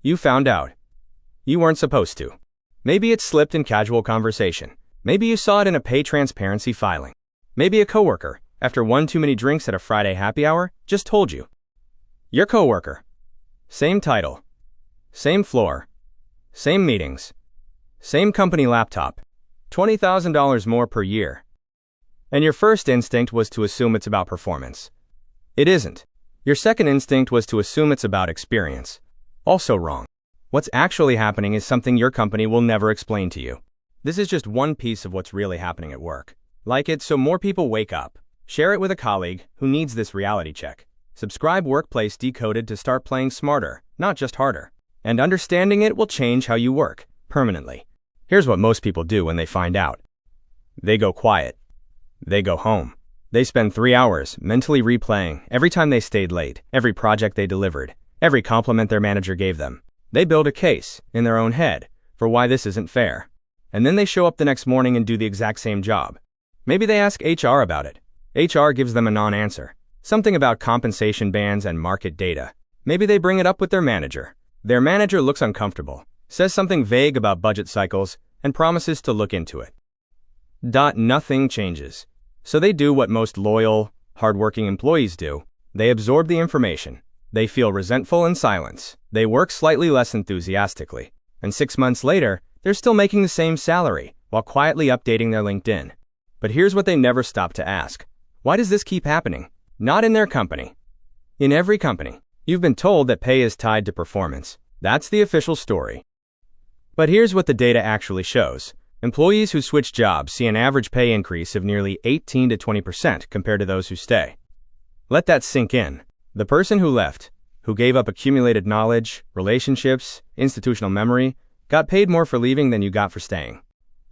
You found out. You weren't supposed to. Maybe it slipped in casual conversation. Maybe you saw it in a pay transparency filing. Maybe a coworker, after one too many drinks at a Friday happy hour, just told you. Your coworker. Same title. Same floor. Same meetings. Same company laptop. $20,000 more per year. And your first instinct was to assume it's about performance. It isn't. Your second instinct was to assume it's about experience. Also wrong. What's actually happening is something your company will never explain to you. This is just one piece of what's really happening at work. Like it so more people wake up. Share it with a colleague who needs this reality check. Subscribe Workplace Decoded to start playing smarter, not just harder. And understanding it will change how you work, permanently. Here's what most people do when they find out. They go quiet. They go home. They spend 3 hours mentally replaying every time they stayed late, every project they delivered, every compliment their manager gave them. They build a case, in their own head, for why this isn't fair. And then they show up the next morning and do the exact same job. Maybe they ask HR about it. HR gives them a non-answer. Something about compensation bands and market data. Maybe they bring it up with their manager. Their manager looks uncomfortable, says something vague about budget cycles, and promises to look into it. Nothing changes. So they do what most loyal, hardworking employees do. They absorb the information. They feel resentful in silence. They work slightly less enthusiastically. And 6 months later, they're still making the same salary, while quietly updating their LinkedIn. But here's what they never stop to ask. Why does this keep happening? Not in their company. In every company. You've been told that pay is tied to performance. That's the official story. But here's what the data actually shows. Employees who switch jobs see an average pay increase of nearly 18 to 20% compared to those who stay. Let that sink in. The person who left, who gave up accumulated knowledge, relationships, institutional memory, got paid more for leaving than you got for staying.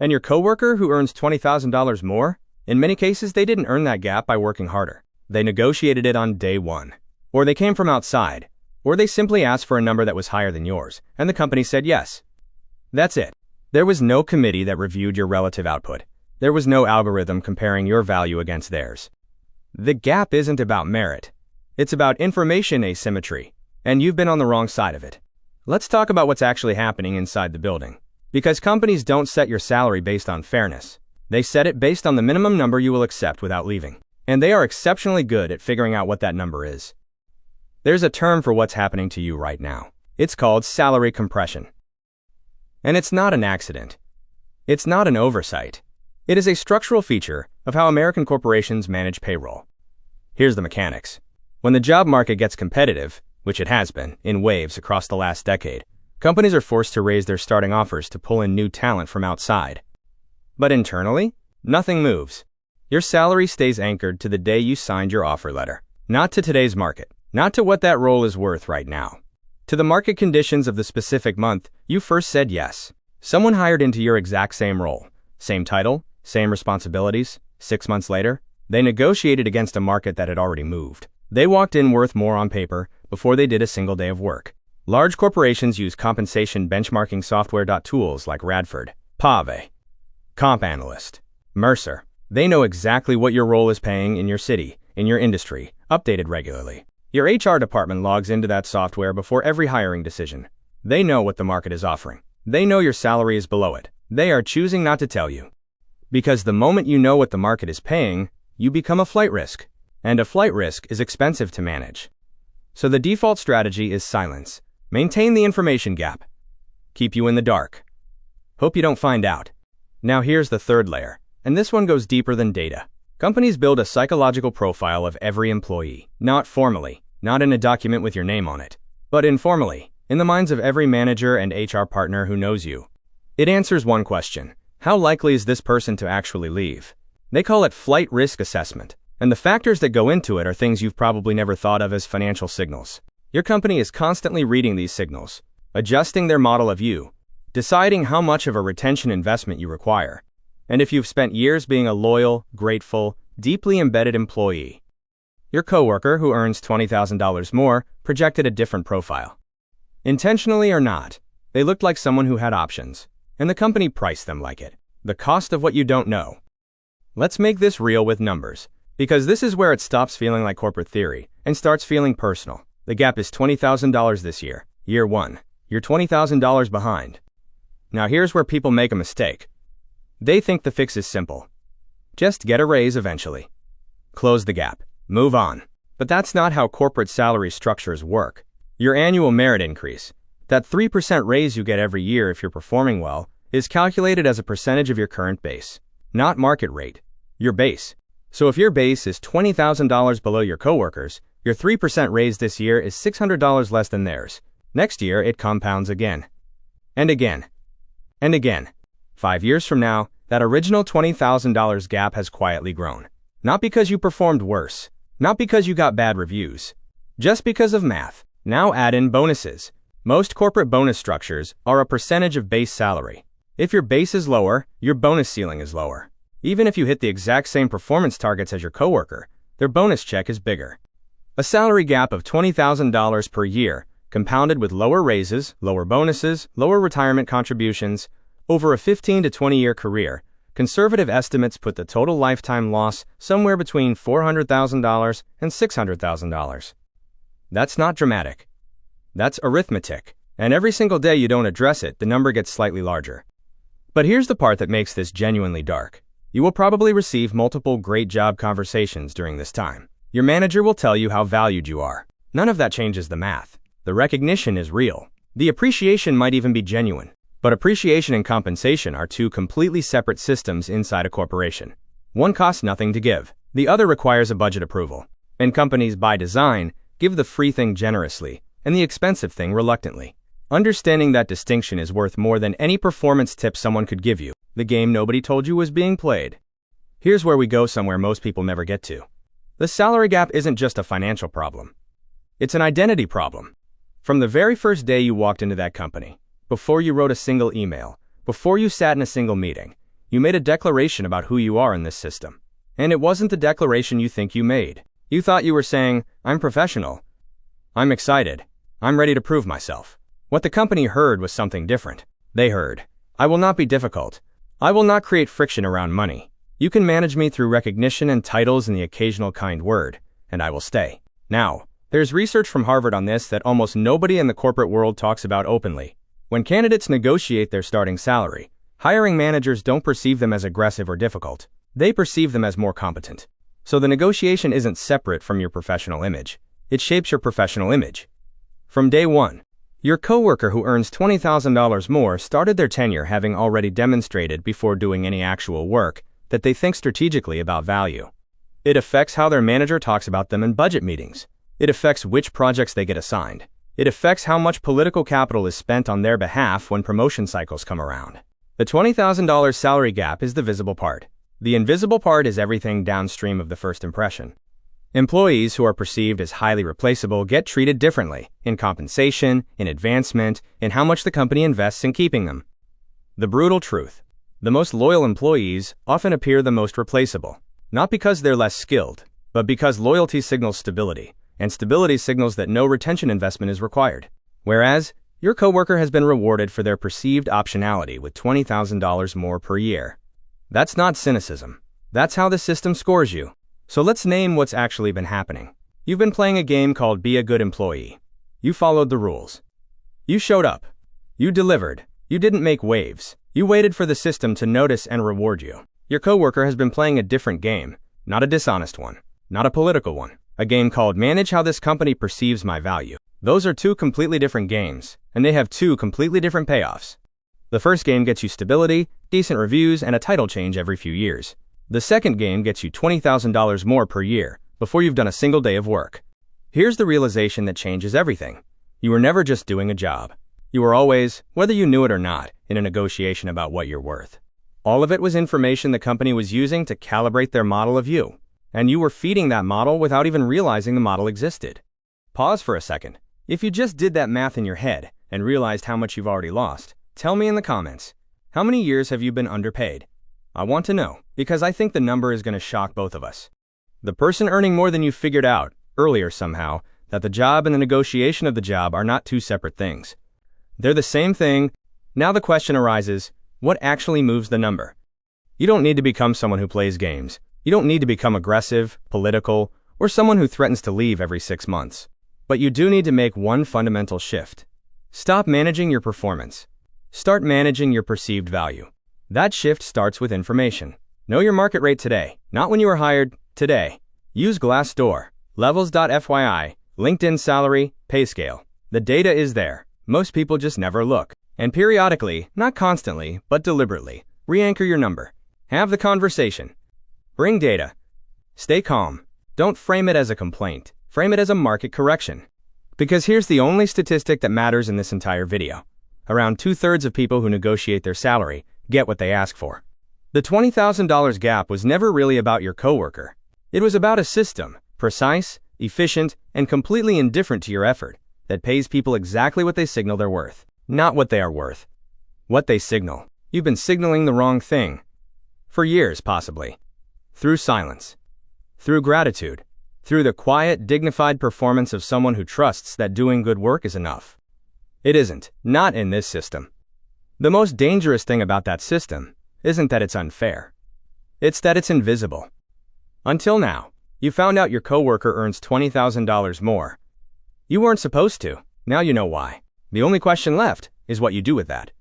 And your coworker who earns $20,000 more? In many cases, they didn't earn that gap by working harder. They negotiated it on day one. Or they came from outside. Or they simply asked for a number that was higher than yours, and the company said yes. That's it. There was no committee that reviewed your relative output. There was no algorithm comparing your value against theirs. The gap isn't about merit. It's about information asymmetry, and you've been on the wrong side of it. Let's talk about what's actually happening inside the building. Because companies don't set your salary based on fairness. They set it based on the minimum number you will accept without leaving. And they are exceptionally good at figuring out what that number is. There's a term for what's happening to you right now. It's called salary compression. And it's not an accident. It's not an oversight. It is a structural feature of how American corporations manage payroll. Here's the mechanics. When the job market gets competitive, which it has been, in waves across the last decade, companies are forced to raise their starting offers to pull in new talent from outside. But internally, nothing moves. Your salary stays anchored to the day you signed your offer letter, not to today's market, not to what that role is worth right now. To the market conditions of the specific month you first said yes. Someone hired into your exact same role, same title, same responsibilities. 6 months later, they negotiated against a market that had already moved. They walked in worth more on paper before they did a single day of work. Large corporations use compensation benchmarking software. Tools like Radford, Pave, Comp Analyst, Mercer. They know exactly what your role is paying in your city, in your industry, updated regularly. Your HR department logs into that software before every hiring decision. They know what the market is offering. They know your salary is below it. They are choosing not to tell you. Because the moment you know what the market is paying, you become a flight risk. And a flight risk is expensive to manage. So the default strategy is silence. Maintain the information gap. Keep you in the dark. Hope you don't find out. Now here's the third layer, and this one goes deeper than data. Companies build a psychological profile of every employee, not formally, not in a document with your name on it, but informally, in the minds of every manager and HR partner who knows you. It answers one question: how likely is this person to actually leave? They call it flight risk assessment, and the factors that go into it are things you've probably never thought of as financial signals. Your company is constantly reading these signals, adjusting their model of you, deciding how much of a retention investment you require, and if you've spent years being a loyal, grateful, deeply embedded employee. Your coworker who earns $20,000 more projected a different profile. Intentionally or not, they looked like someone who had options, and the company priced them like it. The cost of what you don't know. Let's make this real with numbers, because this is where it stops feeling like corporate theory and starts feeling personal. The gap is $20,000 this year, year one. You're $20,000 behind. Now here's where people make a mistake. They think the fix is simple. Just get a raise eventually. Close the gap. Move on. But that's not how corporate salary structures work. Your annual merit increase, that 3% raise you get every year if you're performing well, is calculated as a percentage of your current base, not market rate, your base. So if your base is $20,000 below your coworkers, your 3% raise this year is $600 less than theirs. Next year, it compounds again. And again. And again. 5 years from now, that original $20,000 gap has quietly grown. Not because you performed worse. Not because you got bad reviews. Just because of math. Now add in bonuses. Most corporate bonus structures are a percentage of base salary. If your base is lower, your bonus ceiling is lower. Even if you hit the exact same performance targets as your coworker, their bonus check is bigger. A salary gap of $20,000 per year, compounded with lower raises, lower bonuses, lower retirement contributions, over a 15 to 20-year career, conservative estimates put the total lifetime loss somewhere between $400,000 and $600,000. That's not dramatic. That's arithmetic. And every single day you don't address it, the number gets slightly larger. But here's the part that makes this genuinely dark. You will probably receive multiple great job conversations during this time. Your manager will tell you how valued you are. None of that changes the math. The recognition is real. The appreciation might even be genuine. But appreciation and compensation are two completely separate systems inside a corporation. One costs nothing to give. The other requires a budget approval. And companies, by design, give the free thing generously and the expensive thing reluctantly. Understanding that distinction is worth more than any performance tip someone could give you. The game nobody told you was being played. Here's where we go somewhere most people never get to. The salary gap isn't just a financial problem. It's an identity problem. From the very first day you walked into that company, before you wrote a single email, before you sat in a single meeting, you made a declaration about who you are in this system. And it wasn't the declaration you think you made. You thought you were saying, "I'm professional. I'm excited. I'm ready to prove myself." What the company heard was something different. They heard, "I will not be difficult. I will not create friction around money. You can manage me through recognition and titles and the occasional kind word, and I will stay." Now, there's research from Harvard on this that almost nobody in the corporate world talks about openly. When candidates negotiate their starting salary, hiring managers don't perceive them as aggressive or difficult. They perceive them as more competent. So the negotiation isn't separate from your professional image. It shapes your professional image. From day one, your coworker who earns $20,000 more started their tenure having already demonstrated before doing any actual work that they think strategically about value. It affects how their manager talks about them in budget meetings. It affects which projects they get assigned. It affects how much political capital is spent on their behalf when promotion cycles come around. The $20,000 salary gap is the visible part. The invisible part is everything downstream of the first impression. Employees who are perceived as highly replaceable get treated differently in compensation, in advancement, in how much the company invests in keeping them. The brutal truth. The most loyal employees often appear the most replaceable. Not because they're less skilled, but because loyalty signals stability, and stability signals that no retention investment is required. Whereas, your coworker has been rewarded for their perceived optionality with $20,000 more per year. That's not cynicism. That's how the system scores you. So let's name what's actually been happening. You've been playing a game called Be a Good Employee. You followed the rules. You showed up. You delivered. You didn't make waves. You waited for the system to notice and reward you. Your coworker has been playing a different game, not a dishonest one, not a political one. A game called Manage How This Company Perceives My Value. Those are two completely different games, and they have two completely different payoffs. The first game gets you stability, decent reviews, and a title change every few years. The second game gets you $20,000 more per year before you've done a single day of work. Here's the realization that changes everything. You were never just doing a job. You were always, whether you knew it or not, in a negotiation about what you're worth. All of it was information the company was using to calibrate their model of you, and you were feeding that model without even realizing the model existed. Pause for a second. If you just did that math in your head and realized how much you've already lost, tell me in the comments, how many years have you been underpaid? I want to know, because I think the number is going to shock both of us. The person earning more than you figured out, earlier somehow, that the job and the negotiation of the job are not two separate things. They're the same thing. Now the question arises, what actually moves the number? You don't need to become someone who plays games. You don't need to become aggressive, political, or someone who threatens to leave every 6 months. But you do need to make one fundamental shift. Stop managing your performance. Start managing your perceived value. That shift starts with information. Know your market rate today, not when you were hired, today. Use Glassdoor, Levels.fyi, LinkedIn salary, pay scale. The data is there. Most people just never look. And periodically, not constantly, but deliberately, re-anchor your number. Have the conversation. Bring data. Stay calm. Don't frame it as a complaint. Frame it as a market correction. Because here's the only statistic that matters in this entire video. Around 2/3 of people who negotiate their salary get what they ask for. The $20,000 gap was never really about your coworker. It was about a system, precise, efficient, and completely indifferent to your effort, that pays people exactly what they signal they're worth. Not what they are worth. What they signal. You've been signaling the wrong thing. For years, possibly. Through silence. Through gratitude. Through the quiet, dignified performance of someone who trusts that doing good work is enough. It isn't. Not in this system. The most dangerous thing about that system isn't that it's unfair. It's that it's invisible. Until now, you found out your coworker earns $20,000 more. You weren't supposed to. Now you know why. The only question left is what you do with that.